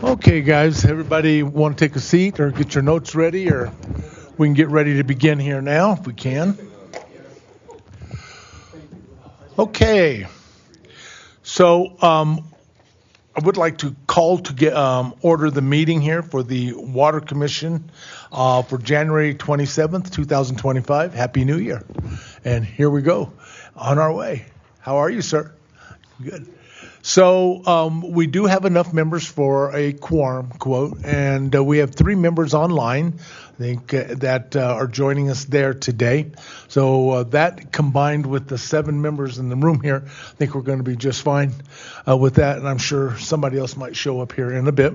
Okay, guys, everybody want to take a seat or get your notes ready, or we can get ready to begin here now if we can. Okay, so I would like to call to get order the meeting here for the Water Commission for January 27th, 2025. Happy New Year. And here we go, on our way. How are you, sir? Good. So we do have enough members for a quorum, quote, and we have 3 members online, I think, that are joining us there today. So that combined with the 7 members in the room here, I think we're going to be just fine with that, and I'm sure somebody else might show up here in a bit.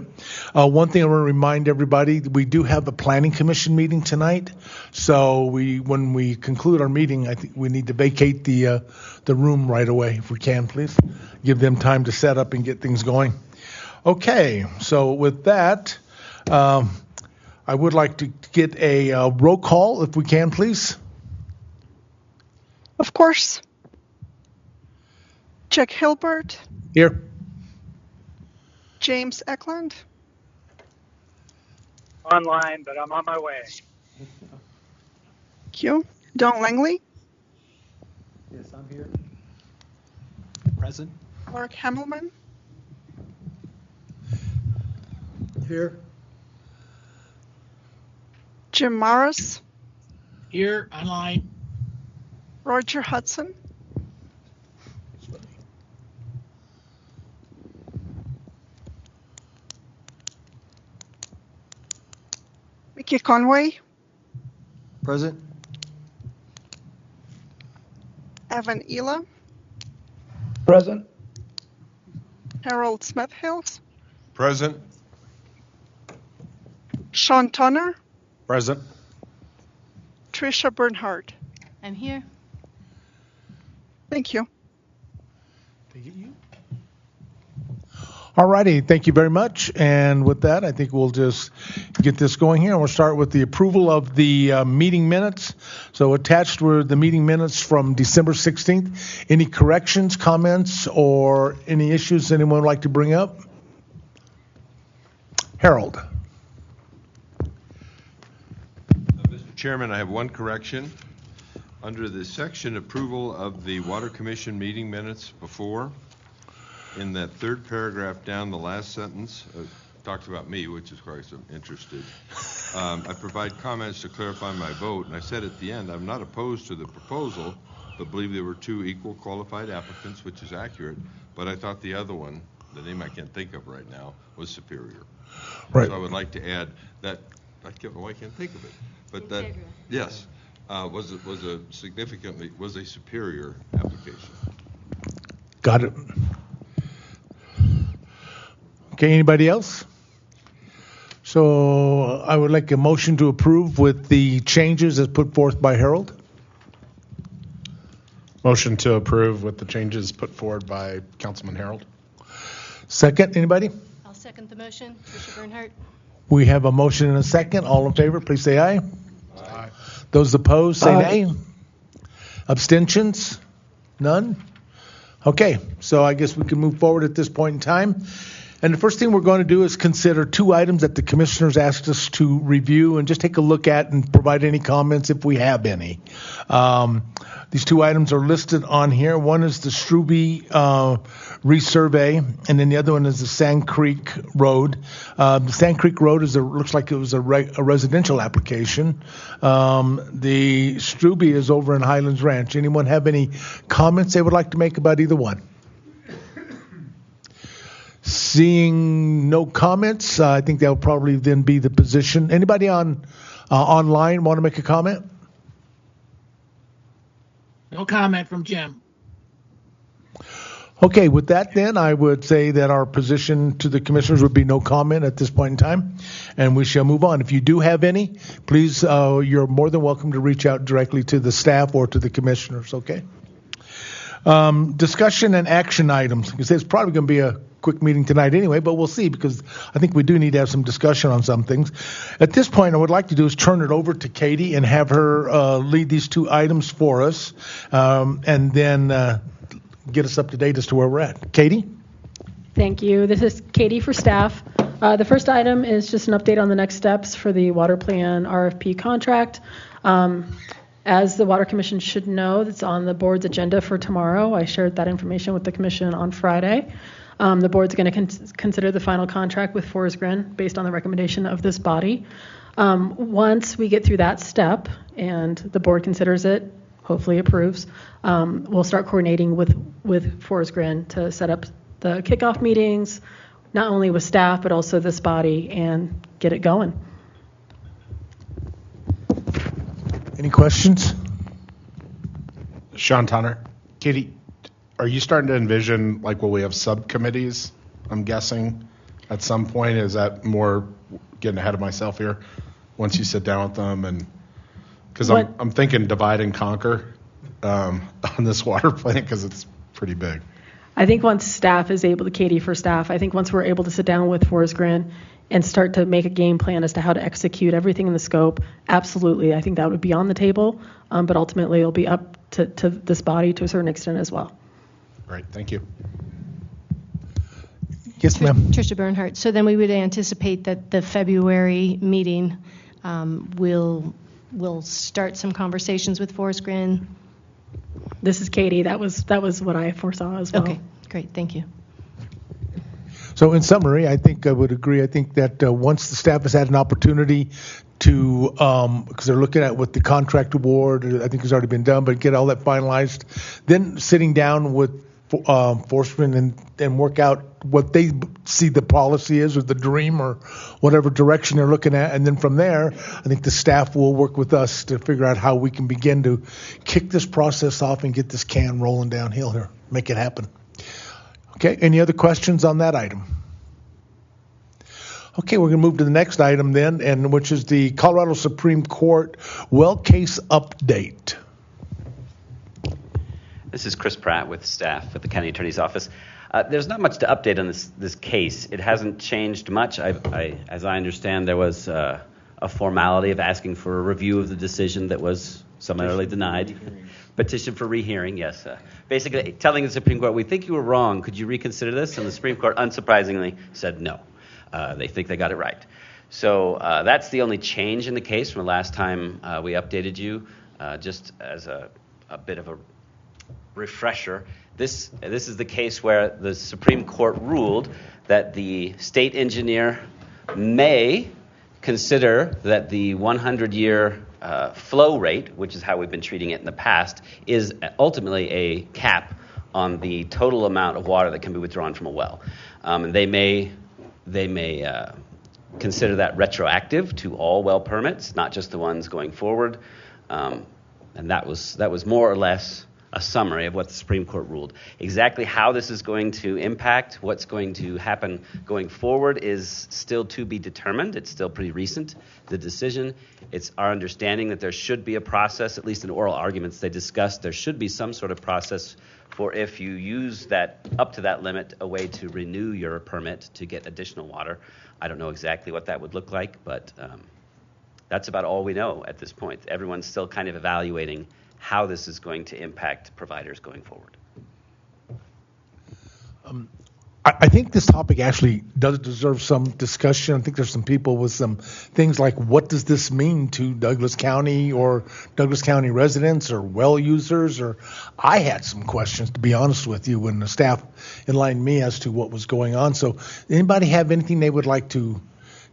One thing I want to remind everybody, we do have a Planning Commission meeting tonight, so when we conclude our meeting, I think we need to vacate the room right away, if we can, please. Give them time to set up and get things going. Okay, so with that, I would like to get a roll call, if we can, please. Of course. Jack Hilbert. Here. James Eklund. Online, but I'm on my way. Thank you. Don Langley. Yes, I'm here. Present. Mark Hammelman. Here. Jim Morris. Here, online. Roger Hudson. Mickey Conway. Present. Evan Ela. Present. Harold Smith-Hills. Present. Sean Tonner. Present. Tricia Bernhardt. I'm here. Thank you. All righty, thank you very much. And with that, I think we'll just get this going here. We'll start with the approval of the meeting minutes. So attached were the meeting minutes from December 16th. Any corrections, comments, or any issues anyone would like to bring up? Harold. Mr. Chairman, I have one correction. Under the section approval of the Water Commission meeting minutes before, in that third paragraph down, the last sentence talks about me, which is quite interested. I provide comments to clarify my vote, and I said at the end, I'm not opposed to the proposal, but believe there were 2 equal qualified applicants, which is accurate, but I thought the other one, the name I can't think of right now, was superior. Right. So I would like to add that, I can't think of it, but that, yes, was a superior application. Got it. Okay, anybody else? So I would like a motion to approve with the changes as put forth by Harold. Motion to approve with the changes put forward by Councilman Harold. Second, anybody? I'll second the motion. Tricia Bernhardt. We have a motion and a second. All in favor, please say aye. Aye. Those opposed, say Aye. nay. Abstentions? None? Okay, so I guess we can move forward at this point in time. And the first thing we're going to do is consider 2 items that the commissioners asked us to review and just take a look at and provide any comments if we have any. These 2 items are listed on here. One is the Strube resurvey, and then the other one is the Sand Creek Road. The Sand Creek Road looks like it was a residential application. The Strube is over in Highlands Ranch. Anyone have any comments they would like to make about either one? Seeing no comments, I think that will probably then be the position. Anybody on online want to make a comment? No comment from Jim. Okay, with that then, I would say that our position to the commissioners would be no comment at this point in time, and we shall move on. If you do have any, please, you're more than welcome to reach out directly to the staff or to the commissioners, okay? Discussion and action items. Because it's probably going to be a quick meeting tonight anyway, but we'll see, because I think we do need to have some discussion on some things. At this point, I would like to do is turn it over to Katie and have her lead these 2 items for us, and then get us up to date as to where we're at. Katie? Thank you. This is Katie for staff. The first item is just an update on the next steps for the water plan RFP contract. As the Water Commission should know, it's on the board's agenda for tomorrow. I shared that information with the commission on Friday. The board's going to consider the final contract with Forest Grin based on the recommendation of this body. Once we get through that step and the board considers it, hopefully approves, we'll start coordinating with Forest Grin to set up the kickoff meetings, not only with staff, but also this body, and get it going. Any questions? Sean Tonner. Katie, are you starting to envision, like, will we have subcommittees, I'm guessing, at some point? Is that more getting ahead of myself here? Once you sit down with them, and because I'm thinking divide and conquer on this water plan, because it's pretty big. I think once staff is able to, Katie, for staff, I think once we're able to sit down with Forest Grin and start to make a game plan as to how to execute everything in the scope, absolutely, I think that would be on the table, but ultimately it'll be up to this body to a certain extent as well. Great, thank you. Yes, ma'am. Tricia Bernhardt. So then we would anticipate that the February meeting will start some conversations with Forest Grin. This is Katie. That was what I foresaw as well. Okay, great. Thank you. So in summary, I think I would agree. I think that once the staff has had an opportunity to, because they're looking at what the contract award, I think has already been done, but get all that finalized, then sitting down with Forstman and work out what they see the policy is, or the dream, or whatever direction they're looking at. And then from there, I think the staff will work with us to figure out how we can begin to kick this process off and get this can rolling downhill here, make it happen. Okay, any other questions on that item? Okay, we're going to move to the next item then, and which is the Colorado Supreme Court well case update. This is Chris Pratt with staff at the County Attorney's Office. There's not much to update on this case. It hasn't changed much. As I understand, there was a formality of asking for a review of the decision that was summarily denied. Petition for rehearing, yes. Basically telling the Supreme Court, we think you were wrong. Could you reconsider this? And the Supreme Court, unsurprisingly, said no. They think they got it right. So that's the only change in the case from the last time we updated you. Just as a bit of a refresher, this is the case where the Supreme Court ruled that the state engineer may consider that the 100-year flow rate, which is how we've been treating it in the past, is ultimately a cap on the total amount of water that can be withdrawn from a well. And they may consider that retroactive to all well permits, not just the ones going forward. And that was more or less a summary of what the Supreme Court ruled. Exactly how this is going to impact what's going to happen going forward is still to be determined. It's still pretty recent, the decision. It's our understanding that there should be a process, at least in oral arguments they discussed, there should be some sort of process for if you use that up to that limit, a way to renew your permit to get additional water. I don't know exactly what that would look like, but that's about all we know at this point. Everyone's still kind of evaluating how this is going to impact providers going forward. I think this topic actually does deserve some discussion. I think there's some people with some things like, what does this mean to Douglas County or Douglas County residents or well users? Or I had some questions, to be honest with you, when the staff enlightened me as to what was going on. So anybody have anything they would like to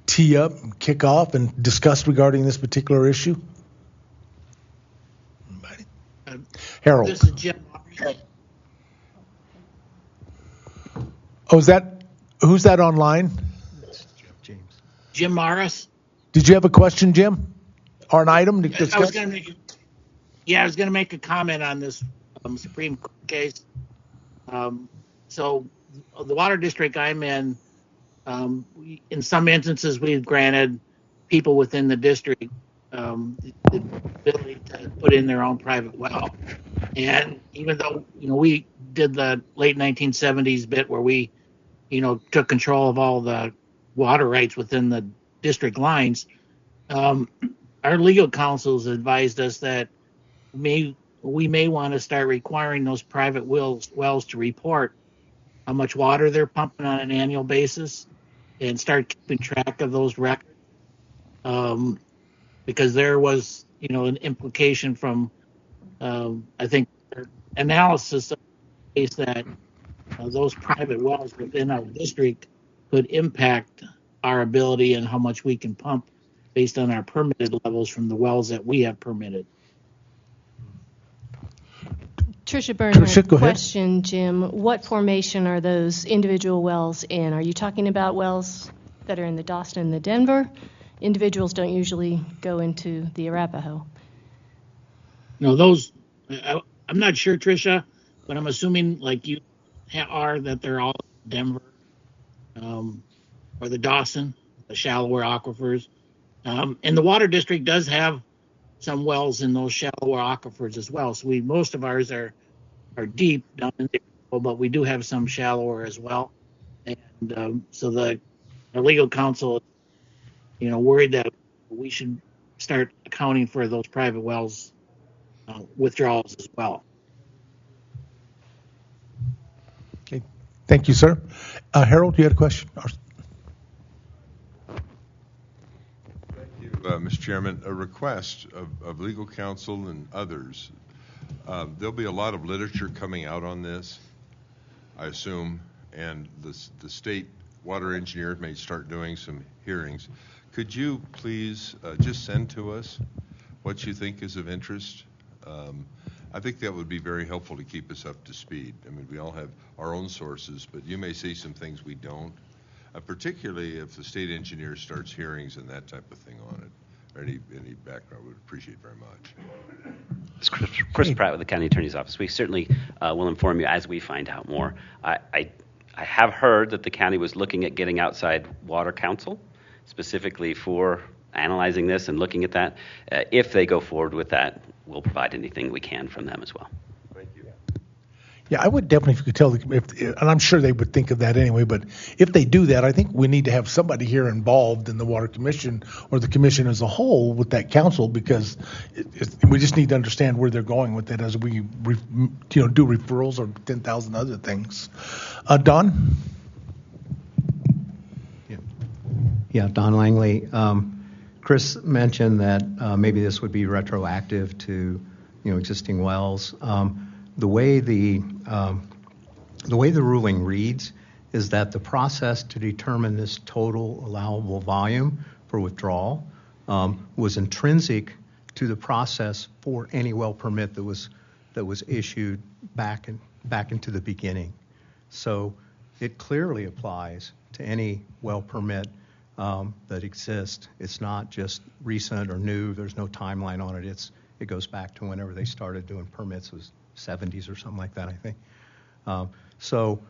tee up, kick off, and discuss regarding this particular issue? Harold. This is Jim. Oh, who's that online? James. Jim Morris. Did you have a question, Jim? Or an item to discuss? I was going to make a comment on this Supreme Court case. So the water district I'm in some instances, we've granted people within the district the ability to put in their own private well. And even though, we did the late 1970s bit where we, took control of all the water rights within the district lines, our legal counsels advised us that we may want to start requiring those private wells to report how much water they're pumping on an annual basis. and start keeping track of those records. Because there was, an implication from, I think, analysis of the case that those private wells within our district could impact our ability and how much we can pump based on our permitted levels from the wells that we have permitted. Tricia Bernhardt, Tricia, go ahead. question, Jim. What formation are those individual wells in? Are you talking about wells that are in the Dawson and the Denver? Individuals don't usually go into the Arapahoe. Those, I'm not sure, Tricia, but I'm assuming like you are that they're all Denver or the Dawson, the shallower aquifers. And the water district does have some wells in those shallower aquifers as well. So most of ours are deep down in there, but we do have some shallower as well. And so the legal counsel, worried that we should start accounting for those private wells withdrawals as well. Okay. Thank you, sir. Harold, you had a question? Mr. Chairman, a request of legal counsel and others. There'll be a lot of literature coming out on this, I assume, and the state water engineer may start doing some hearings. Could you please just send to us what you think is of interest? I think that would be very helpful to keep us up to speed. I mean, we all have our own sources, but you may see some things we don't. Particularly if the state engineer starts hearings and that type of thing on it, or any background, would appreciate very much. It's Chris Pratt with the County Attorney's Office. We certainly will inform you as we find out more. I have heard that the county was looking at getting outside water counsel, specifically for analyzing this and looking at that. If they go forward with that, we'll provide anything we can from them as well. Thank you. Yeah, I would definitely, if you could tell, and I'm sure they would think of that anyway, but if they do that, I think we need to have somebody here involved in the Water Commission or the Commission as a whole with that council, because we just need to understand where they're going with it as we do referrals or 10,000 other things. Don? Yeah, Don Langley. Chris mentioned that maybe this would be retroactive to existing wells. The way the ruling reads is that the process to determine this total allowable volume for withdrawal was intrinsic to the process for any well permit that was issued back into the beginning. So it clearly applies to any well permit that exists. It's not just recent or new. There's no timeline on it. It goes back to whenever they started doing permits. It was 70s or something like that, I think. So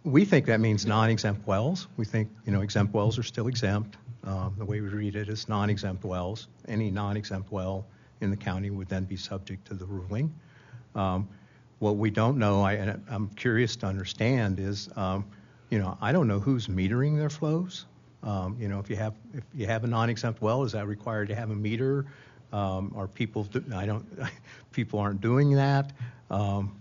we think that means non-exempt wells. We think, exempt wells are still exempt. The way we read it is non-exempt wells. Any non-exempt well in the county would then be subject to the ruling. What we don't know, and I'm curious to understand, is, I don't know who's metering their flows. If you have a non-exempt well, is that required to have a meter? Are people? People aren't doing that.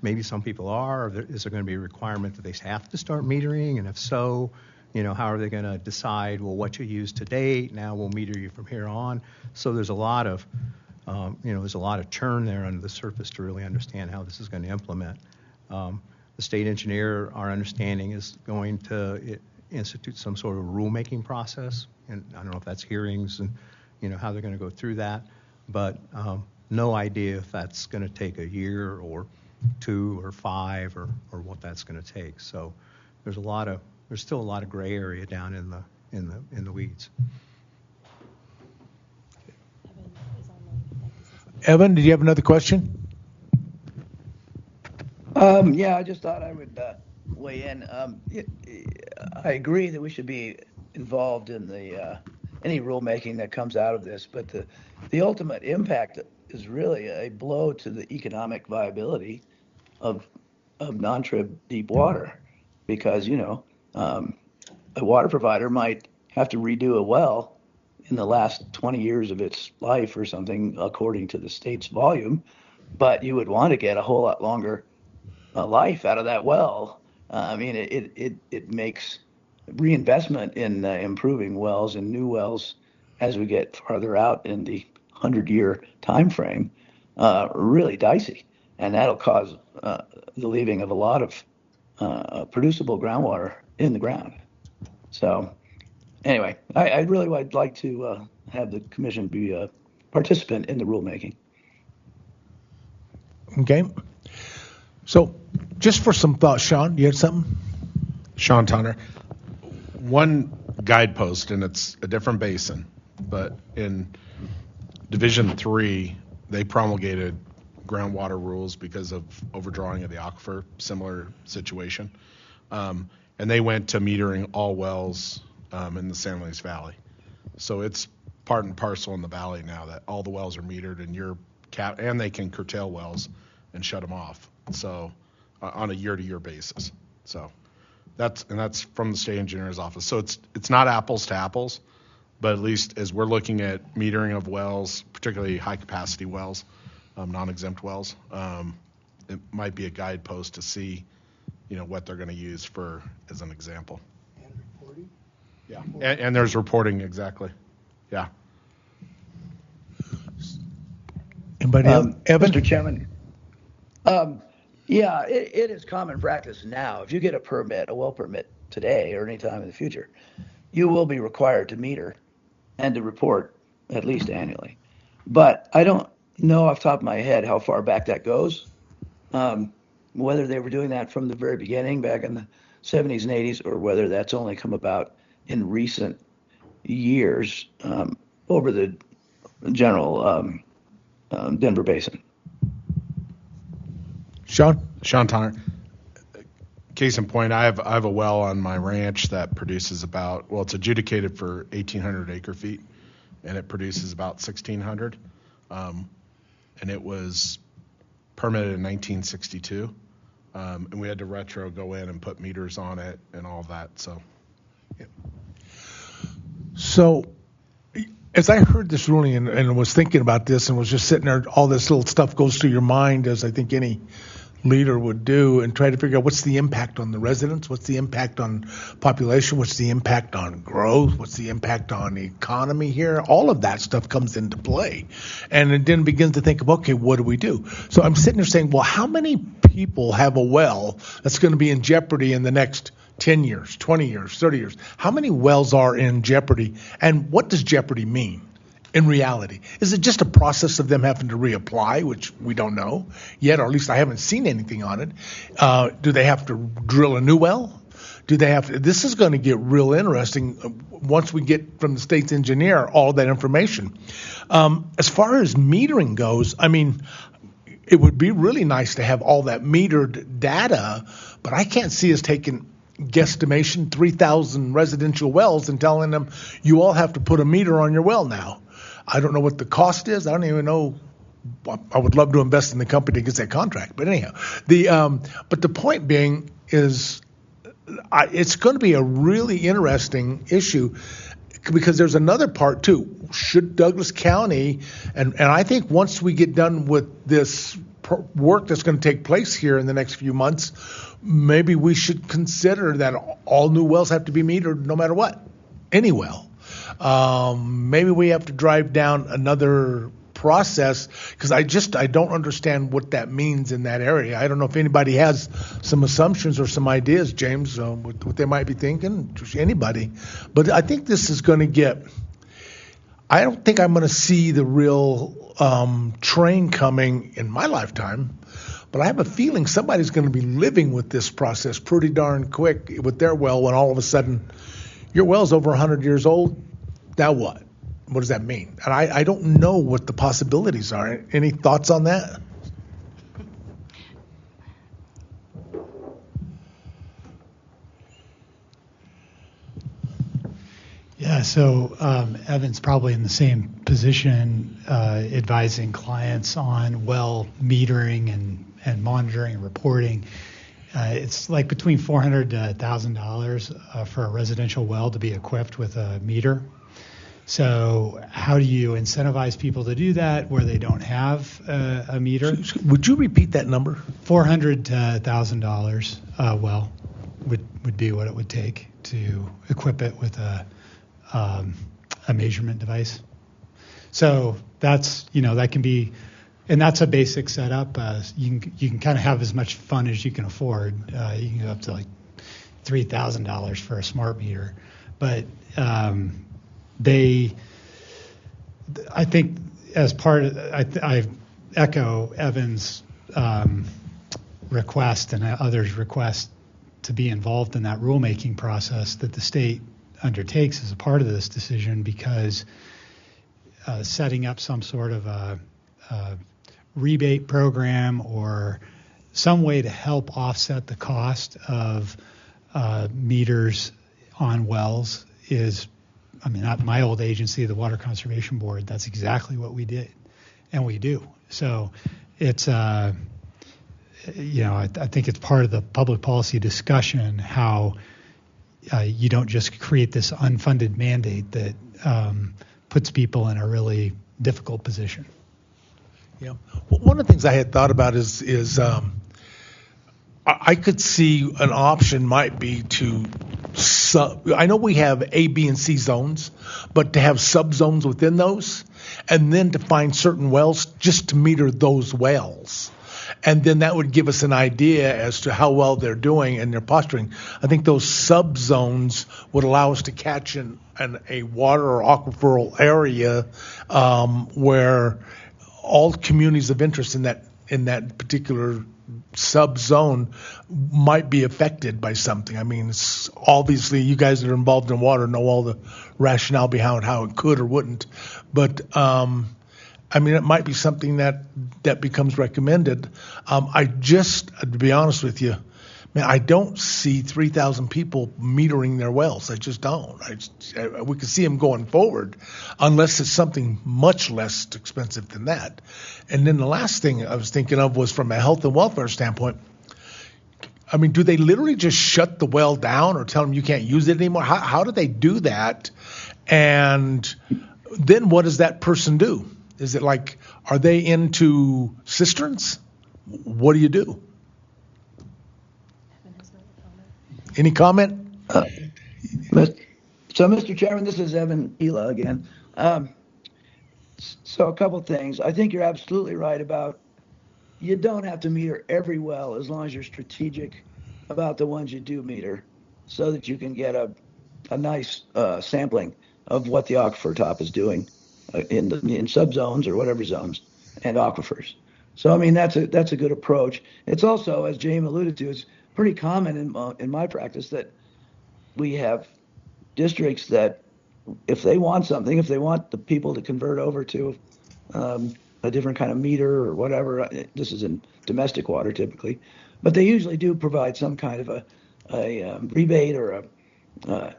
Maybe some people are. Is there going to be a requirement that they have to start metering? And if so, how are they going to decide? Well, what you used to date, now we'll meter you from here on. So there's a lot of, churn there under the surface to really understand how this is going to implement. The state engineer, our understanding, is going to institute some sort of rulemaking process, and I don't know if that's hearings and how they're going to go through that. But no idea if that's going to take a year or 2 or 5 or what that's going to take. So there's still a lot of gray area down in the weeds. Evan, did you have another question? Yeah, I just thought I would weigh in. I agree that we should be involved in any rulemaking that comes out of this, but the ultimate impact is really a blow to the economic viability of non-trib deep water, because a water provider might have to redo a well in the last 20 years of its life or something, according to the state's volume, but you would want to get a whole lot longer life out of that well. I mean, it makes reinvestment in improving wells and new wells as we get farther out in the 100-year time frame really dicey, and that'll cause the leaving of a lot of producible groundwater in the ground. So anyway, I really would like to have the commission be a participant in the rulemaking. Okay. So just for some thoughts, Sean, you had something? Sean Tonner. One guidepost, and it's a different basin, but in Division 3, they promulgated groundwater rules because of overdrawing of the aquifer, similar situation. And they went to metering all wells in the San Luis Valley. So it's part and parcel in the valley now that all the wells are metered, and and they can curtail wells and shut them off. So on a year-to-year basis. So that's from the state engineer's office. So it's not apples to apples, but at least as we're looking at metering of wells, particularly high-capacity wells, non-exempt wells, it might be a guidepost to see, what they're going to use for as an example. And reporting? Yeah, and there's reporting, exactly. Yeah. Anybody else? Evan? Mr. Chairman. Yeah, it is common practice now. If you get a well permit today or any time in the future, you will be required to meter and to report at least annually. But I don't know off the top of my head how far back that goes, whether they were doing that from the very beginning back in the 70s and 80s, or whether that's only come about in recent years over the general Denver Basin. Sean Tonner. Case in point, I have a well on my ranch that produces it's adjudicated for 1,800 acre feet, and it produces about 1,600. And it was permitted in 1962. And we had to go in and put meters on it and all that. So, yeah. So as I heard this ruling and was thinking about this and was just sitting there, all this little stuff goes through your mind, as I think any leader would do, and try to figure out what's the impact on the residents, what's the impact on population, what's the impact on growth, what's the impact on the economy here. All of that stuff comes into play. And it then begins to think of, okay, what do we do? So I'm sitting there saying, well, how many people have a well that's going to be in jeopardy in the next 10 years, 20 years, 30 years? How many wells are in jeopardy? And what does jeopardy mean in reality? Is it just a process of them having to reapply, which we don't know yet, or at least I haven't seen anything on it? Do they have to drill a new well? Do they have to? This is going to get real interesting once we get from the state's engineer all that information. As far as metering goes, I mean, it would be really nice to have all that metered data, but I can't see us taking guesstimation 3,000 residential wells and telling them you all have to put a meter on your well now. I don't know what the cost is. I don't even know. I would love to invest in the company that gets that contract. But anyhow, but the point being is it's going to be a really interesting issue because there's another part too. Should Douglas County, and I think once we get done with this work that's going to take place here in the next few months, maybe we should consider that all new wells have to be metered no matter what, any well. Maybe we have to drive down another process because I don't understand what that means in that area. I don't know if anybody has some assumptions or some ideas, James, what they might be thinking, anybody. But I think this is going to I don't think I'm going to see the real train coming in my lifetime, but I have a feeling somebody's going to be living with this process pretty darn quick with their well when all of a sudden your well's over 100 years old. Now what? What does that mean? And I don't know what the possibilities are. Any thoughts on that? Yeah, so Evan's probably in the same position advising clients on well metering and monitoring and reporting. It's like between $400 to $1,000 for a residential well to be equipped with a meter. So how do you incentivize people to do that where they don't have a meter? Would you repeat that number? $400 to $1,000 well would be what it would take to equip it with a measurement device. So that's, that can be, and that's a basic setup. You can kind of have as much fun as you can afford. You can go up to like $3,000 for a smart meter, but I think as part of, I echo Evan's request and others' request to be involved in that rulemaking process that the state undertakes as a part of this decision, because setting up some sort of a rebate program or some way to help offset the cost of meters on wells is, not my old agency, the Water Conservation Board, that's exactly what we did, and we do. So it's, I think it's part of the public policy discussion how you don't just create this unfunded mandate that puts people in a really difficult position. Yeah. Well, one of the things I had thought about is I could see an option might be to I know we have A, B, and C zones, but to have subzones within those, and then to find certain wells just to meter those wells. And then that would give us an idea as to how well they're doing and their posturing. I think those subzones would allow us to catch a water or aquifer area where all communities of interest in that particular subzone might be affected by something. It's obviously you guys that are involved in water know all the rationale behind how it could or wouldn't, but it might be something that becomes recommended. To be honest with you, I don't see 3,000 people metering their wells. I just don't. We could see them going forward unless it's something much less expensive than that. And then the last thing I was thinking of was from a health and welfare standpoint. Do they literally just shut the well down or tell them you can't use it anymore? How do they do that? And then what does that person do? Is it like, are they into cisterns? What do you do? Any comment? So, Mr. Chairman, this is Evan Ela again. So a couple things. I think you're absolutely right about you don't have to meter every well as long as you're strategic about the ones you do meter so that you can get a nice sampling of what the aquifer top is doing in subzones or whatever zones and aquifers. So, that's a good approach. It's also, as James alluded to, it's pretty common in my practice that we have districts that if they want the people to convert over to a different kind of meter or whatever, this is in domestic water typically, but they usually do provide some kind of a rebate or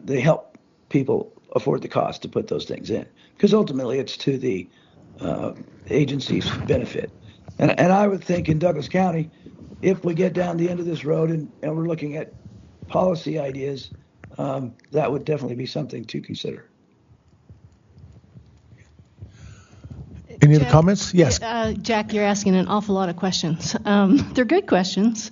they help people afford the cost to put those things in, because ultimately it's to the agency's benefit. And I would think in Douglas County, if we get down the end of this road and we're looking at policy ideas, that would definitely be something to consider. Any other comments? Yes. Jack, you're asking an awful lot of questions. They're good questions,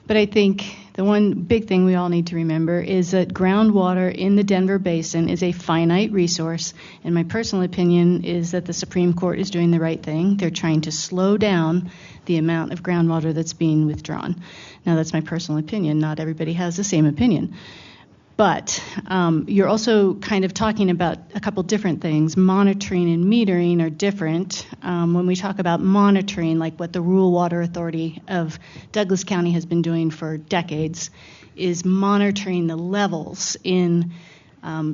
but I think the one big thing we all need to remember is that groundwater in the Denver Basin is a finite resource, and my personal opinion is that the Supreme Court is doing the right thing. They're trying to slow down the amount of groundwater that's being withdrawn. Now, that's my personal opinion. Not everybody has the same opinion. But you're also kind of talking about a couple different things. Monitoring and metering are different. When we talk about monitoring, like what the Rural Water Authority of Douglas County has been doing for decades, is monitoring the levels in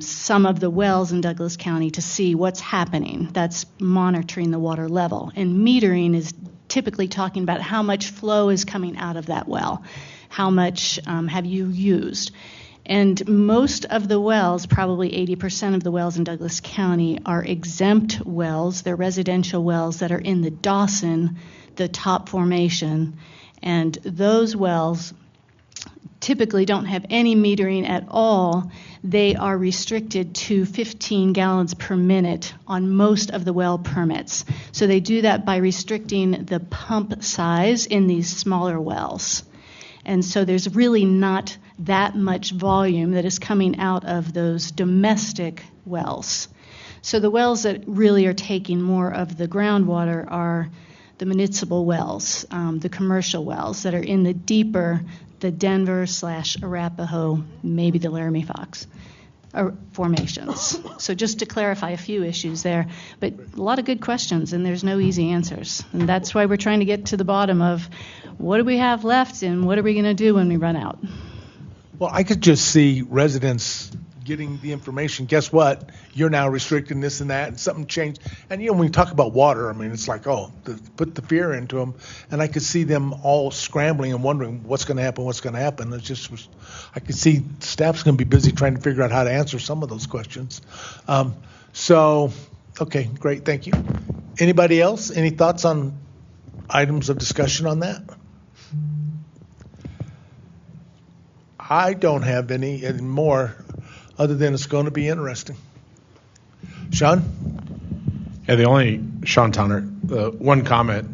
some of the wells in Douglas County to see what's happening. That's monitoring the water level. And metering is typically talking about how much flow is coming out of that well. How much have you used? And most of the wells, probably 80% of the wells in Douglas County, are exempt wells. They're residential wells that are in the Dawson, the top formation. And those wells typically don't have any metering at all. They are restricted to 15 gallons per minute on most of the well permits. So they do that by restricting the pump size in these smaller wells. And so there's really not that much volume that is coming out of those domestic wells. So the wells that really are taking more of the groundwater are the municipal wells, the commercial wells that are in the deeper, the Denver/Arapahoe, maybe the Laramie Fox formations. So just to clarify a few issues there, but a lot of good questions, and there's no easy answers. And that's why we're trying to get to the bottom of what do we have left and what are we going to do when we run out. Well, I could just see residents getting the information. Guess what? You're now restricting this and that, and something changed. And when you talk about water, I mean, it's like, put the fear into them. And I could see them all scrambling and wondering what's going to happen. I could see staff's going to be busy trying to figure out how to answer some of those questions. Okay, great, thank you. Anybody else? Any thoughts on items of discussion on that? I don't have any more, other than it's going to be interesting. Sean? Yeah, Sean Tonner, the one comment,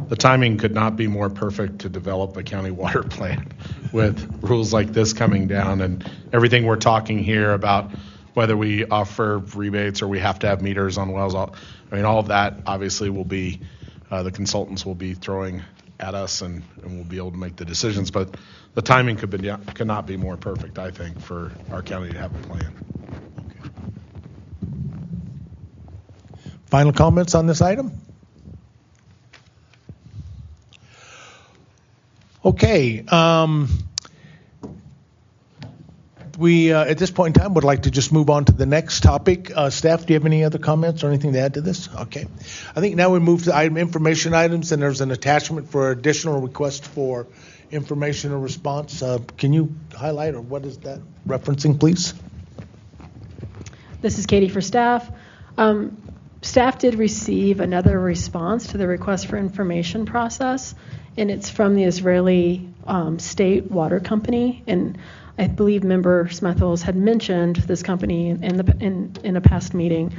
the timing could not be more perfect to develop a county water plan with rules like this coming down and everything we're talking here about whether we offer rebates or we have to have meters on wells. All of that obviously will be, the consultants will be throwing at us and we'll be able to make the decisions. But the timing could not be more perfect, I think, for our county to have a plan. Okay. Final comments on this item? Okay. We, at this point in time, would like to just move on to the next topic. Staff, do you have any other comments or anything to add to this? Okay. I think now we move to information items, and there's an attachment for additional request for information or response. Can you highlight, or what is that referencing, please? This is Katie for staff. Staff did receive another response to the request for information process, and it's from the Israeli State Water Company. And I believe Member Smethels had mentioned this company in a past meeting.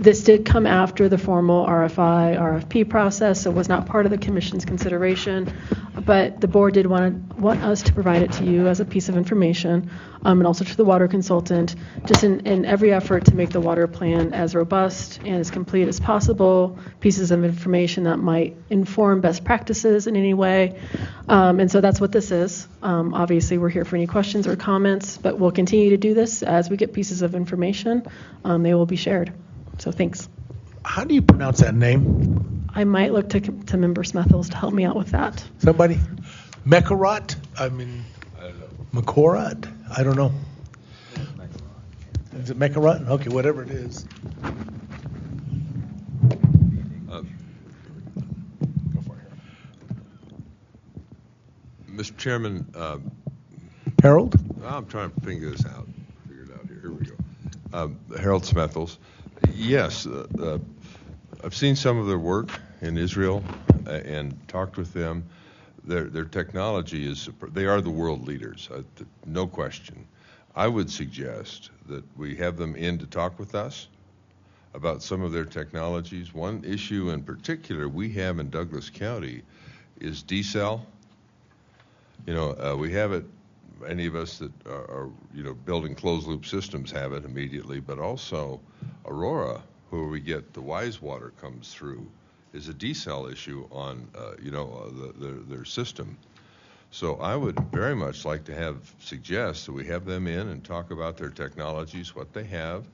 This did come after the formal RFP process, so it was not part of the Commission's consideration. But the board did want us to provide it to you as a piece of information, and also to the water consultant, just in every effort to make the water plan as robust and as complete as possible, pieces of information that might inform best practices in any way. And so that's what this is. Obviously, we're here for any questions or comments, but we'll continue to do this as we get pieces of information. They will be shared. So thanks. How do you pronounce that name? I might look to Member Smethels to help me out with that. Somebody? Mekarot? I don't know. Mekorot? I don't know. Is it Mekarot? Okay, whatever it is. Go for it. Mr. Chairman. Harold? I'm trying to figure it out here. Here we go. Harold Smethels. Yes, I've seen some of their work in Israel and talked with them. Their technology they are the world leaders, no question. I would suggest that we have them in to talk with us about some of their technologies. One issue in particular we have in Douglas County is desal. We have it. Any of us that are building closed loop systems have it immediately, but also Aurora, where we get the Wise water comes through, is a desal issue on their system. So I would very much like to suggest that we have them in and talk about their technologies, what they have,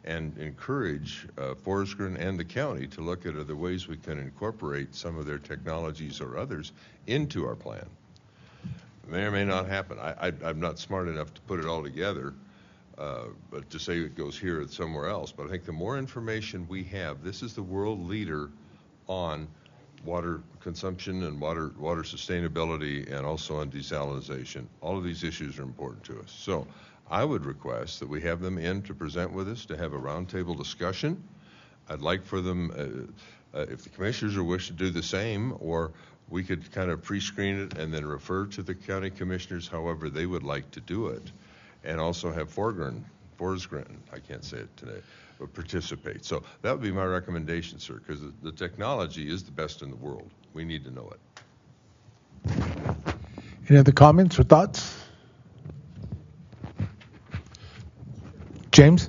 and encourage Forest Green and the county to look at other ways we can incorporate some of their technologies or others into our plan. It may or may not happen. I'm not smart enough to put it all together, but to say it goes here or somewhere else. But I think the more information we have, this is the world leader on water consumption and water sustainability, and also on desalination. All of these issues are important to us. So I would request that we have them in to present with us, to have a roundtable discussion. I'd like for them, if the commissioners wish to do the same, or we could kind of pre-screen it and then refer to the county commissioners however they would like to do it, and also have Forest Green, I can't say it today, but participate. So that would be my recommendation, sir, because the technology is the best in the world. We need to know it. Any other comments or thoughts? James?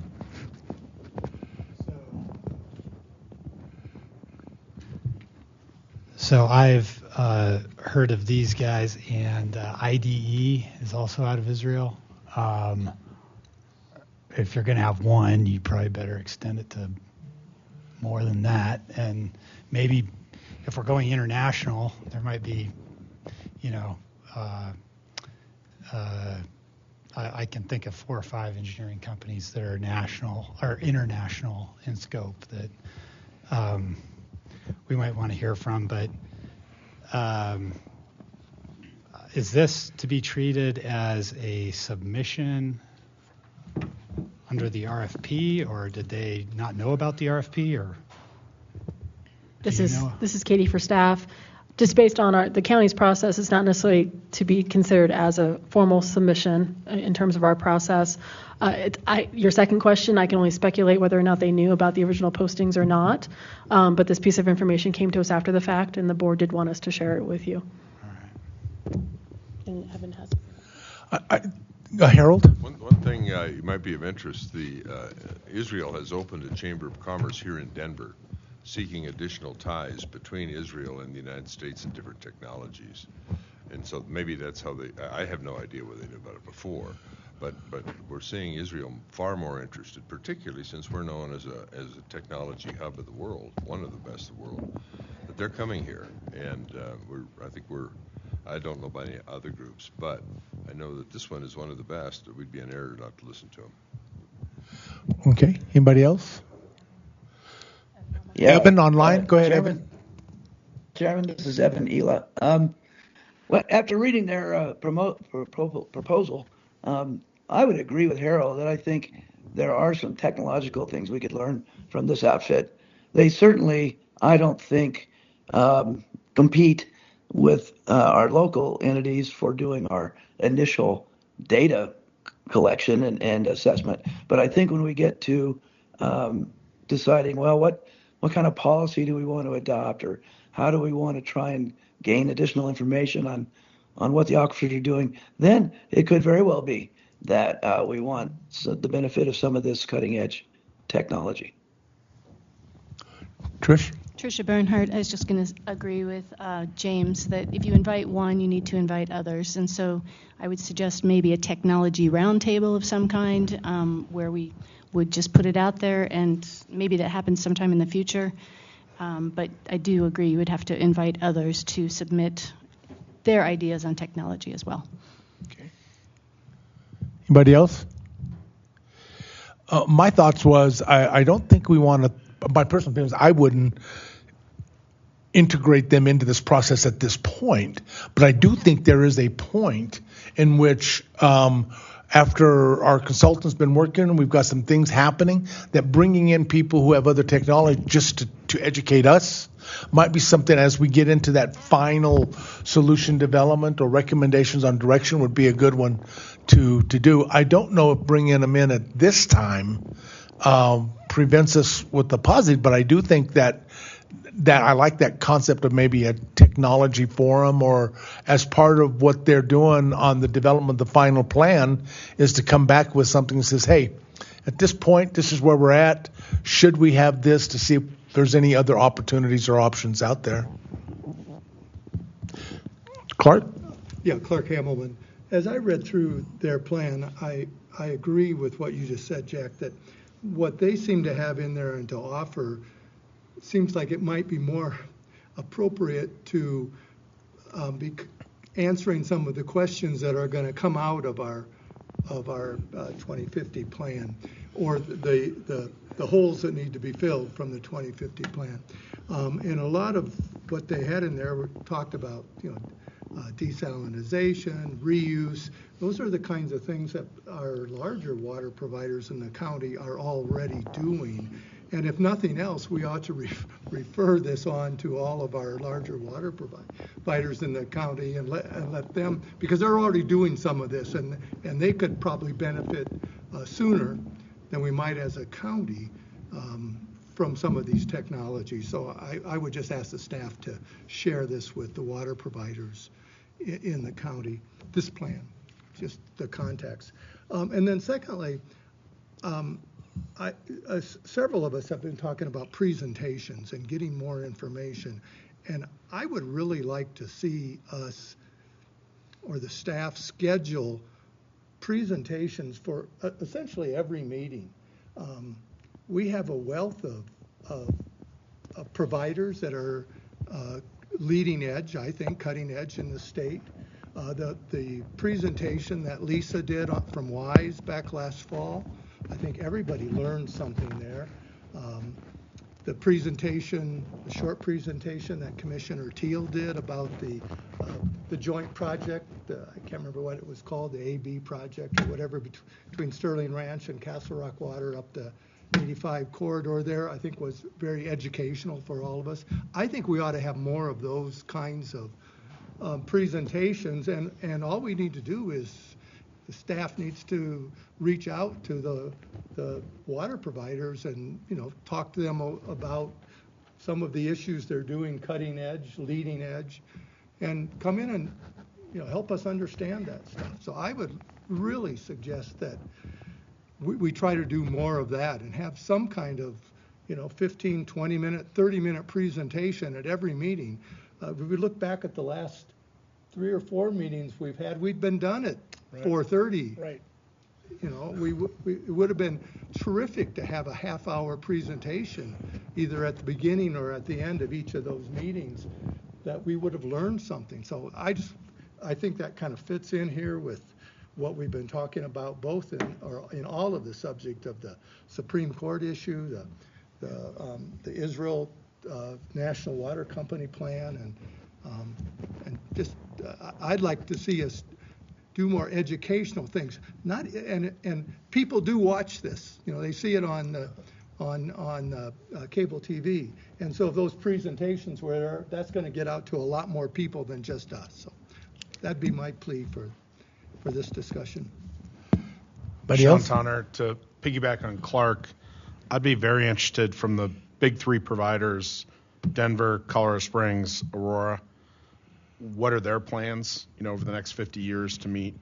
So I've heard of these guys, and IDE is also out of Israel. If you're going to have one, you probably better extend it to more than that. And maybe if we're going international, there might be, I can think of 4 or 5 engineering companies that are national or international in scope that we might want to hear from. But is this to be treated as a submission under the RFP, or did they not know about the RFP, or? This is Katie for staff. Just based on the county's process, it's not necessarily to be considered as a formal submission in terms of our process. Your second question, I can only speculate whether or not they knew about the original postings or not. But this piece of information came to us after the fact, and the board did want us to share it with you. All right. And Evan has. Harold? One thing might be of interest, Israel has opened a Chamber of Commerce here in Denver, seeking additional ties between Israel and the United States and different technologies. And so maybe that's how I have no idea whether they knew about it before, but we're seeing Israel far more interested, particularly since we're known as a technology hub of the world, one of the best in the world, that they're coming here. And I don't know about any other groups, but I know that this one is one of the best. It would be an error not to listen to them. Okay. Anybody else? Yeah. Evan online. Go ahead, Chairman, Evan. Chairman, this is Evan Ela. Well, after reading their proposal, I would agree with Harold that I think there are some technological things we could learn from this outfit. They certainly, I don't think, compete with our local entities for doing our initial data collection and assessment. But I think when we get to deciding, well, what kind of policy do we want to adopt, or how do we want to try and gain additional information on what the aquifers are doing, then it could very well be that we want the benefit of some of this cutting edge technology. Tricia Bernhardt, I was just going to agree with James that if you invite one, you need to invite others. And so I would suggest maybe a technology roundtable of some kind where we would just put it out there, and maybe that happens sometime in the future. But I do agree you would have to invite others to submit their ideas on technology as well. Okay. Anybody else? My thoughts was I don't think we want to, my personal opinion is I wouldn't integrate them into this process at this point. But I do think there is a point in which after our consultant's been working, we've got some things happening, that bringing in people who have other technology just to educate us might be something as we get into that final solution development or recommendations on direction would be a good one to do. I don't know if bringing them in at this time prevents us with the positive, but I do think that I like that concept of maybe a technology forum, or as part of what they're doing on the development of the final plan is to come back with something that says, hey, at this point, this is where we're at. Should we have this, to see if there's any other opportunities or options out there? Clark? Yeah, Clark Hamelman. As I read through their plan, I agree with what you just said, Jack, that what they seem to have in there and to offer seems like it might be more appropriate to be answering some of the questions that are going to come out of our 2050 plan, or the holes that need to be filled from the 2050 plan. And a lot of what they had in there talked about, desalinization, reuse. Those are the kinds of things that our larger water providers in the county are already doing. And if nothing else, we ought to refer this on to all of our larger water providers in the county and let them, because they're already doing some of this, and they could probably benefit sooner than we might as a county from some of these technologies. So I would just ask the staff to share this with the water providers in the county, this plan, just the context. And then secondly, several of us have been talking about presentations and getting more information. And I would really like to see us or the staff schedule presentations for essentially every meeting. We have a wealth of providers that are leading edge, I think, cutting edge in the state. The presentation that Lisa did from WISE back last fall, I think everybody learned something there. The presentation, the short presentation that Commissioner Teal did about the joint project, I can't remember what it was called, the AB project or whatever, between Sterling Ranch and Castle Rock Water up the 85 corridor there, I think was very educational for all of us. I think we ought to have more of those kinds of presentations, and all we need to do is the staff needs to reach out to the water providers and, talk to them about some of the issues they're doing, cutting edge, leading edge, and come in and, help us understand that stuff. So I would really suggest that we try to do more of that and have some kind of, 15, 20 minute, 30 minute presentation at every meeting. If we look back at the last 3 or 4 meetings we've had, we've been done at 4:30. Right. It would have been terrific to have a half-hour presentation, either at the beginning or at the end of each of those meetings, that we would have learned something. So I think that kind of fits in here with what we've been talking about, both in all of the subject of the Supreme Court issue, the Israel National Water Company plan, and just I'd like to see us do more educational things. And people do watch this. They see it on cable TV, and so if those presentations were there, that's going to get out to a lot more people than just us. So that'd be my plea for this discussion. Sean Tonner, to piggyback on Clark, I'd be very interested from the big 3 providers, Denver, Colorado Springs, Aurora. What are their plans, over the next 50 years to meet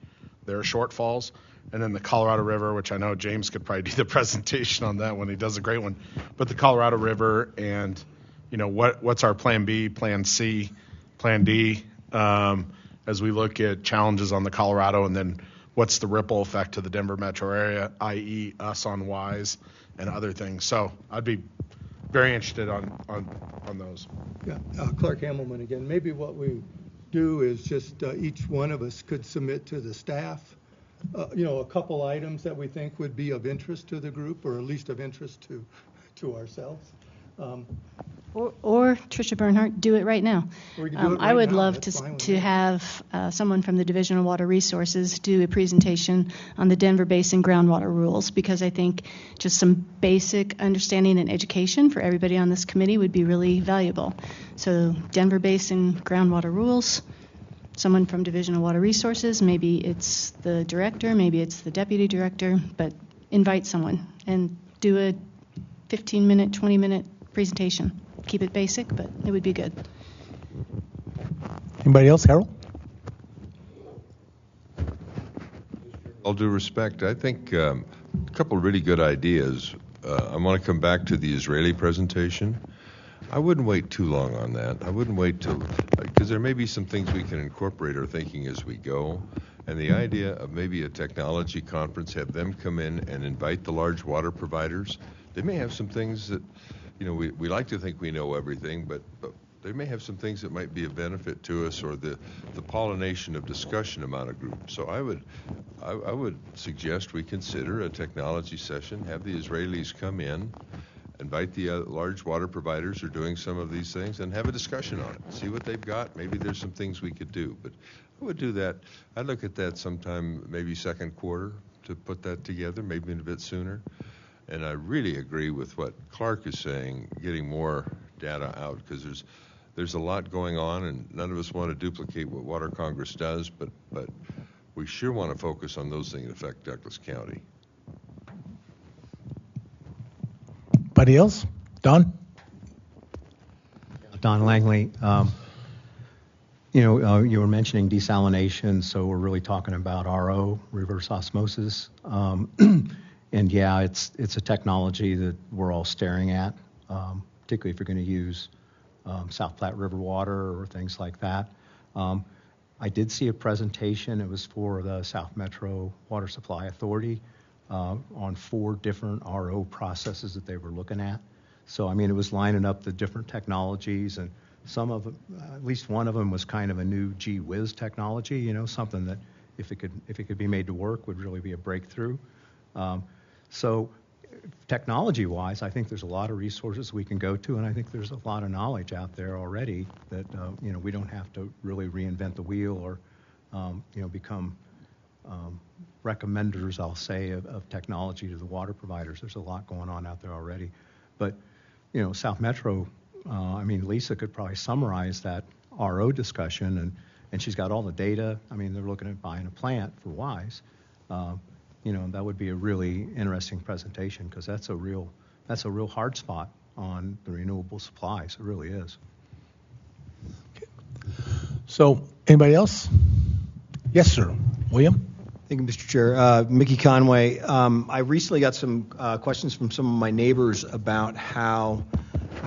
their shortfalls? And then the Colorado River, which I know James could probably do the presentation on that one. He does a great one. But the Colorado River and, what's our plan B, plan C, plan D, as we look at challenges on the Colorado, and then what's the ripple effect to the Denver metro area, i.e. us on WISE and other things. So I'd be very interested on those. Yeah, Clark Hamelman again. Maybe what we do is just each one of us could submit to the staff, a couple items that we think would be of interest to the group, or at least of interest to ourselves. Or Tricia Bernhardt, do it right now. Or we can do it right I would now. love That's fine with to me. have someone from the Division of Water Resources do a presentation on the Denver Basin groundwater rules, because I think just some basic understanding and education for everybody on this committee would be really valuable. So Denver Basin groundwater rules, someone from Division of Water Resources, maybe it's the director, maybe it's the deputy director, but invite someone and do a 15-minute, 20-minute presentation. Keep it basic, but it would be good. Anybody else, Harold? All due respect, I think a couple of really good ideas. I want to come back to the Israeli presentation. I wouldn't wait too long on that. I wouldn't wait till, because there may be some things we can incorporate our thinking as we go. And the idea of maybe a technology conference, have them come in and invite the large water providers. They may have some things that, we like to think we know everything, but they may have some things that might be of benefit to us, or the pollination of discussion among a group. So I would suggest we consider a technology session, have the Israelis come in, invite the large water providers who are doing some of these things, and have a discussion on it. See what they've got. Maybe there's some things we could do. But I would do that. I'd look at that sometime, maybe second quarter, to put that together, maybe a bit sooner. And I really agree with what Clark is saying, getting more data out, because there's a lot going on, and none of us want to duplicate what Water Congress does, but we sure want to focus on those things that affect Douglas County. Anybody else? Don? Don Langley. You were mentioning desalination, so we're really talking about RO, reverse osmosis. And yeah, it's a technology that we're all staring at, particularly if you're going to use South Platte River water or things like that. I did see a presentation. It was for the South Metro Water Supply Authority on 4 different RO processes that they were looking at. So, I mean, it was lining up the different technologies, and some of them, at least one of them was kind of a new gee whiz technology, something that if it could be made to work would really be a breakthrough. So technology-wise, I think there's a lot of resources we can go to, and I think there's a lot of knowledge out there already that we don't have to really reinvent the wheel or become recommenders, I'll say, of technology to the water providers. There's a lot going on out there already. But South Metro, Lisa could probably summarize that RO discussion, and she's got all the data. I mean, they're looking at buying a plant for WISE. That would be a really interesting presentation because that's a real hard spot on the renewable supplies. It really is. Okay. So, anybody else? Yes, sir. William? Thank you, Mr. Chair. Mickey Conway. I recently got some questions from some of my neighbors about how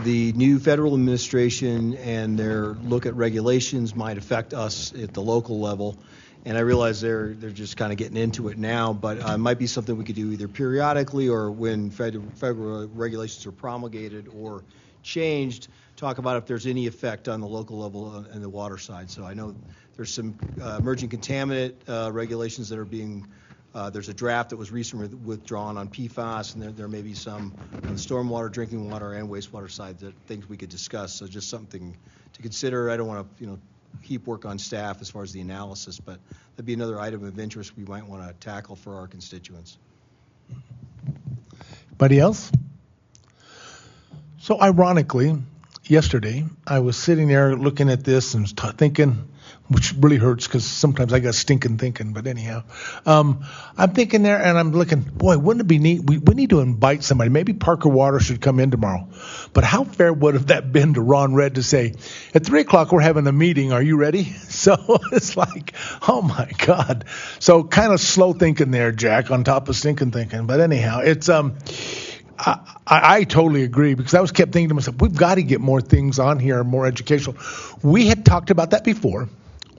the new federal administration and their look at regulations might affect us at the local level. And I realize they're just kind of getting into it now, but it might be something we could do either periodically or when federal regulations are promulgated or changed, talk about if there's any effect on the local level and the water side. So I know there's some emerging contaminant regulations that are being, there's a draft that was recently withdrawn on PFAS, and there may be some on the stormwater, drinking water, and wastewater side that things we could discuss. So just something to consider. I don't want to, heap work on staff as far as the analysis, but that'd be another item of interest we might want to tackle for our constituents. Anybody else? So ironically, yesterday I was sitting there looking at this and thinking, which really hurts because sometimes I got stinking thinking, but anyhow, I'm thinking there and I'm looking, boy, wouldn't it be neat? We need to invite somebody. Maybe Parker Water should come in tomorrow. But how fair would have that been to Ron Red to say, at 3 o'clock we're having a meeting. Are you ready? So it's like, oh my God. So kind of slow thinking there, Jack, on top of stinking thinking. But anyhow, it's I totally agree because I was kept thinking to myself, we've got to get more things on here, more educational. We had talked about that before.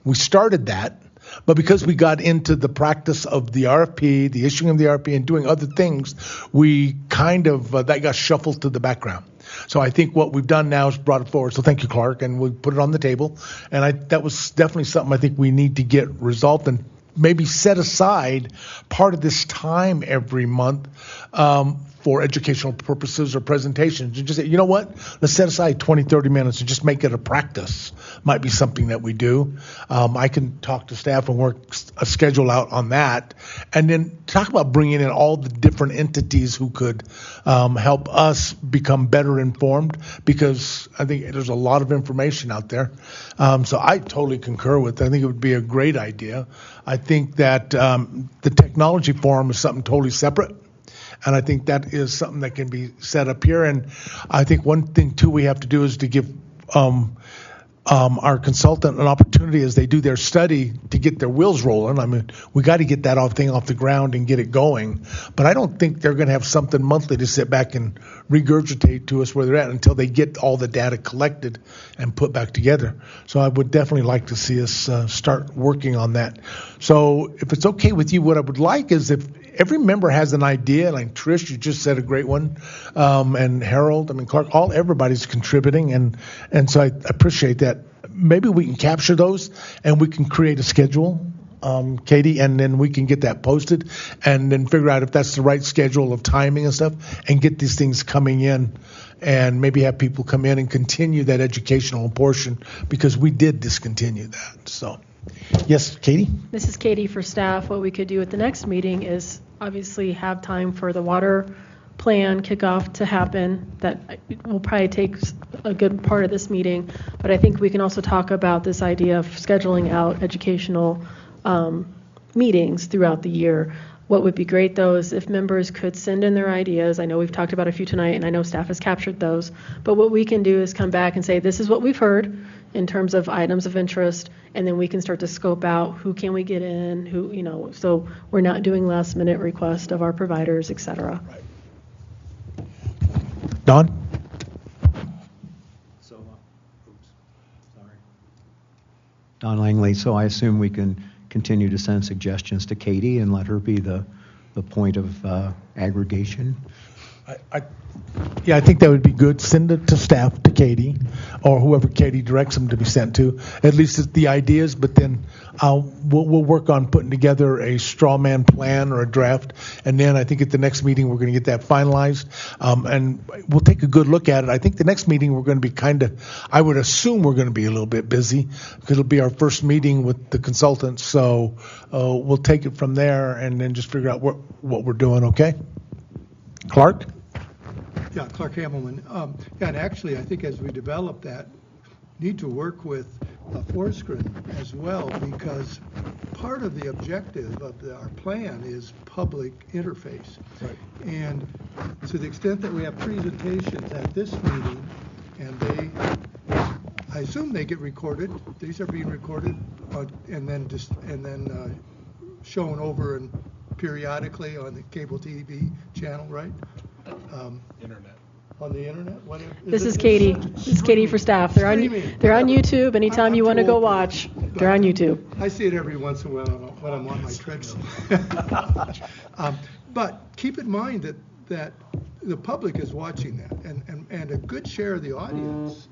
We started that, but because we got into the practice of the RFP, the issuing of the RFP, and doing other things, we kind of, that got shuffled to the background. So I think what we've done now is brought it forward. So thank you, Clark, and we put it on the table. And that was definitely something I think we need to get resolved and maybe set aside part of this time every month for educational purposes or presentations. And just say, you know what, let's set aside 20, 30 minutes and just make it a practice. Might be something that we do. I can talk to staff and work a schedule out on that. And then talk about bringing in all the different entities who could help us become better informed, because I think there's a lot of information out there. So I totally concur with it. I think it would be a great idea. I think that the technology forum is something totally separate. And I think that is something that can be set up here. And I think one thing, too, we have to do is to give our consultant an opportunity as they do their study to get their wheels rolling. I mean, we got to get that thing off the ground and get it going. But I don't think they're going to have something monthly to sit back and regurgitate to us where they're at until they get all the data collected and put back together. So I would definitely like to see us start working on that. So if it's okay with you, what I would like is if every member has an idea, like Trish, you just said a great one, and Harold, Clark, everybody's contributing, and so I appreciate that. Maybe we can capture those and we can create a schedule, Katie, and then we can get that posted and then figure out if that's the right schedule of timing and stuff and get these things coming in and maybe have people come in and continue that educational portion because we did discontinue that. So, yes, Katie? This is Katie for staff. What we could do at the next meeting is obviously have time for the water plan kickoff to happen. That will probably take a good part of this meeting, but I think we can also talk about this idea of scheduling out educational meetings throughout the year. What would be great, though, is if members could send in their ideas. I know we've talked about a few tonight, and I know staff has captured those. But what we can do is come back and say, this is what we've heard. in terms of items of interest, and then we can start to scope out who can we get in, who, so we're not doing last minute requests of our providers, et cetera. Don? Don Langley, so I assume we can continue to send suggestions to Katie and let her be the point of aggregation? Yeah, I think that would be good. Send it to staff, to Katie, or whoever Katie directs them to be sent to. At least it's the ideas, but then we'll work on putting together a straw man plan or a draft, and then I think at the next meeting we're going to get that finalized, and we'll take a good look at it. I think the next meeting we're going to be I would assume we're going to be a little bit busy because it'll be our first meeting with the consultants, so we'll take it from there and then just figure out what we're doing, okay? Clark? Yeah, Clark Hamelman. And actually, I think as we develop that, need to work with Forsgren as well, because part of the objective of our plan is public interface. Right. And to the extent that we have presentations at this meeting, and I assume they get recorded. These are being recorded and then shown over and periodically on the cable TV channel, right? Internet. On the internet? This is Katie. This is Katie for staff. They're on YouTube. Anytime you want to go watch, they're on YouTube. I see it every once in a while when I'm on my treadmill. But keep in mind that the public is watching that, and a good share of the audience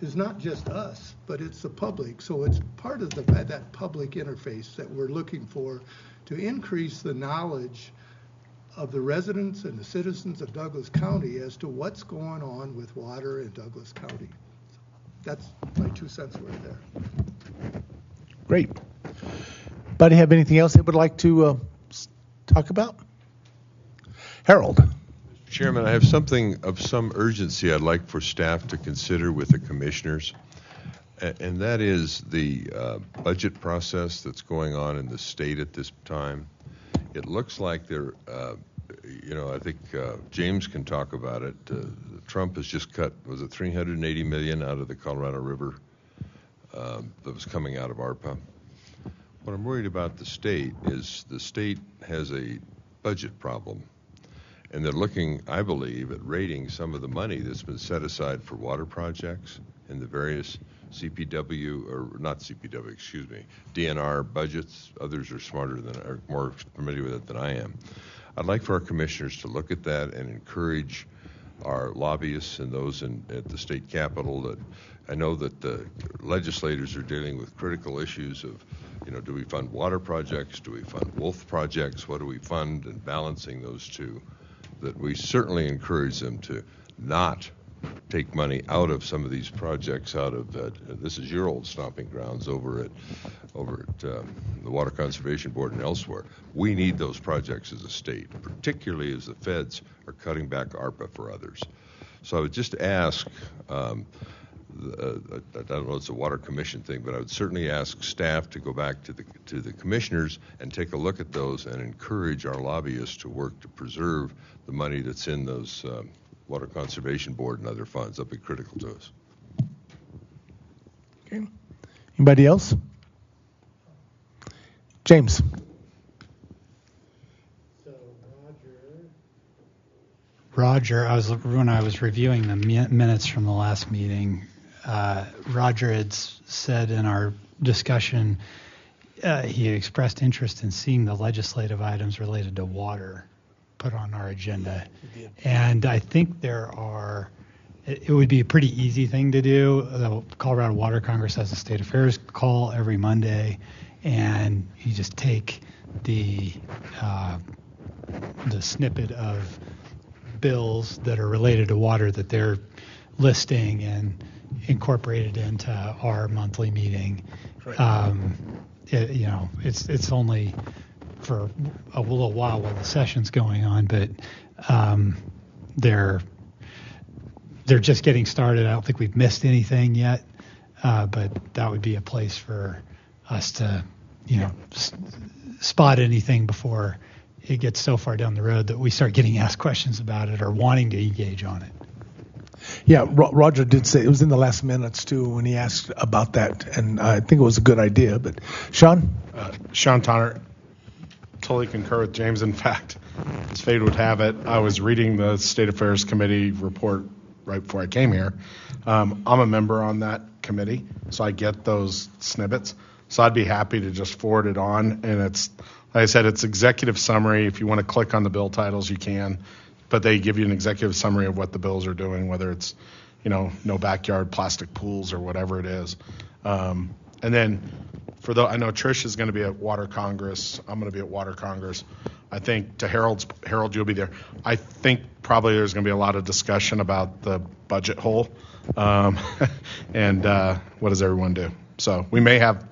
is not just us, but it's the public. So it's part of that public interface that we're looking for to increase the knowledge of the residents and the citizens of Douglas County as to what's going on with water in Douglas County. That's my 2 cents worth there. Great. Buddy, have anything else they would like to talk about? Harold. Chairman, I have something of some urgency I'd like for staff to consider with the commissioners, and that is the budget process that's going on in the state at this time. It looks like they're, I think James can talk about it. Trump has just cut, was it $380 million out of the Colorado River that was coming out of ARPA. What I'm worried about the state is the state has a budget problem. And they're looking, I believe, at rating some of the money that's been set aside for water projects in the various DNR budgets. Others are more familiar with it than I am. I'd like for our commissioners to look at that and encourage our lobbyists and those at the state capitol. That I know that the legislators are dealing with critical issues of, do we fund water projects? Do we fund wolf projects? What do we fund? And balancing those two. That we certainly encourage them to not take money out of some of these projects this is your old stomping grounds over at the Water Conservation Board and elsewhere. We need those projects as a state, particularly as the feds are cutting back ARPA for others. So I would just ask, I don't know if it's a Water Commission thing, but I would certainly ask staff to go back to the commissioners and take a look at those and encourage our lobbyists to work to preserve the money that's in those Water Conservation Board and other funds. That'll be critical to us. Okay. Anybody else? James. Roger, when I was reviewing the minutes from the last meeting, Roger had said in our discussion he had expressed interest in seeing the legislative items related to water put on our agenda. And I think it would be a pretty easy thing to do. The Colorado Water Congress has a state affairs call every Monday, and you just take the snippet of bills that are related to water that they're listing and incorporate it into our monthly meeting. Right. It's only for a little while the session's going on, but they're just getting started. I don't think we've missed anything yet, but that would be a place for us to, spot anything before it gets so far down the road that we start getting asked questions about it or wanting to engage on it. Yeah, Roger did say, it was in the last minutes too when he asked about that, and I think it was a good idea. But Sean? Sean Tonner, totally concur with James. In fact, as fate would have it, I was reading the State Affairs Committee report right before I came here. I'm a member on that committee, so I get those snippets. So I'd be happy to just forward it on. And it's, like I said, it's executive summary. If you want to click on the bill titles, you can. But they give you an executive summary of what the bills are doing, whether it's, no backyard plastic pools or whatever it is. And then I know Trish is going to be at Water Congress. I'm going to be at Water Congress. I think to Harold, you'll be there. I think probably there's going to be a lot of discussion about the budget hole. And what does everyone do? So we may have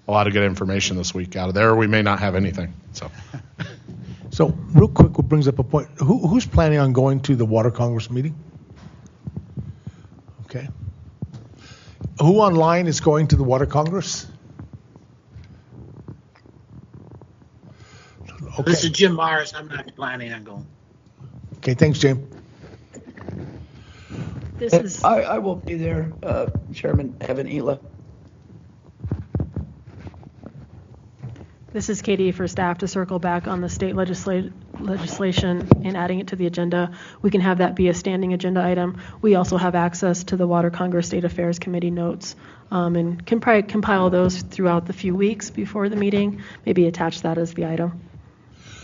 a lot of good information this week out of there, or we may not have anything. So real quick, what brings up a point. Who's planning on going to the Water Congress meeting? Okay. Who online is going to the Water Congress? Okay. This is Jim Morris. I'm not planning on going. Okay, thanks, Jim. This is I will be there, Chairman Evan Ela. This is Katie for staff to circle back on the state legislation and adding it to the agenda. We can have that be a standing agenda item. We also have access to the Water Congress State Affairs Committee notes and can probably compile those throughout the few weeks before the meeting, maybe attach that as the item.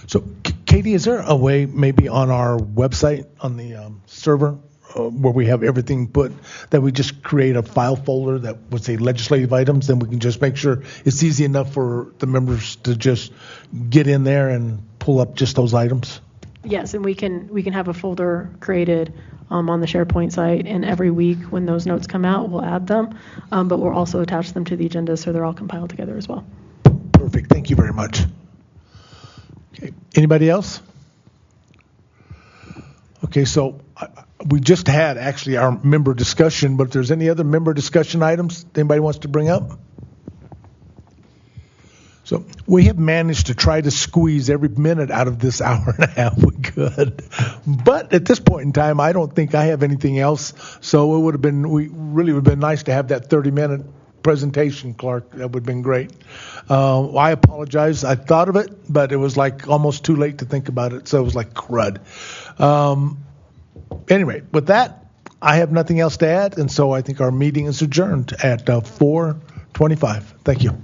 So, Katie, is there a way maybe on our website, on the server, where we have everything put, that we just create a file folder that would say legislative items, then we can just make sure it's easy enough for the members to just get in there and pull up just those items? Yes, and we can have a folder created on the SharePoint site, and every week when those notes come out, we'll add them, but we'll also attach them to the agenda so they're all compiled together as well. Perfect. Thank you very much. Okay. Anybody else? Okay, so we just had actually our member discussion, but if there's any other member discussion items anybody wants to bring up? So we have managed to try to squeeze every minute out of this hour and a half we could. But at this point in time, I don't think I have anything else. So it would have been nice to have that 30-minute presentation, Clark. That would have been great. I apologize. I thought of it, but it was like almost too late to think about it. So it was like crud. Anyway, with that, I have nothing else to add. And so I think our meeting is adjourned at 4:25. Thank you.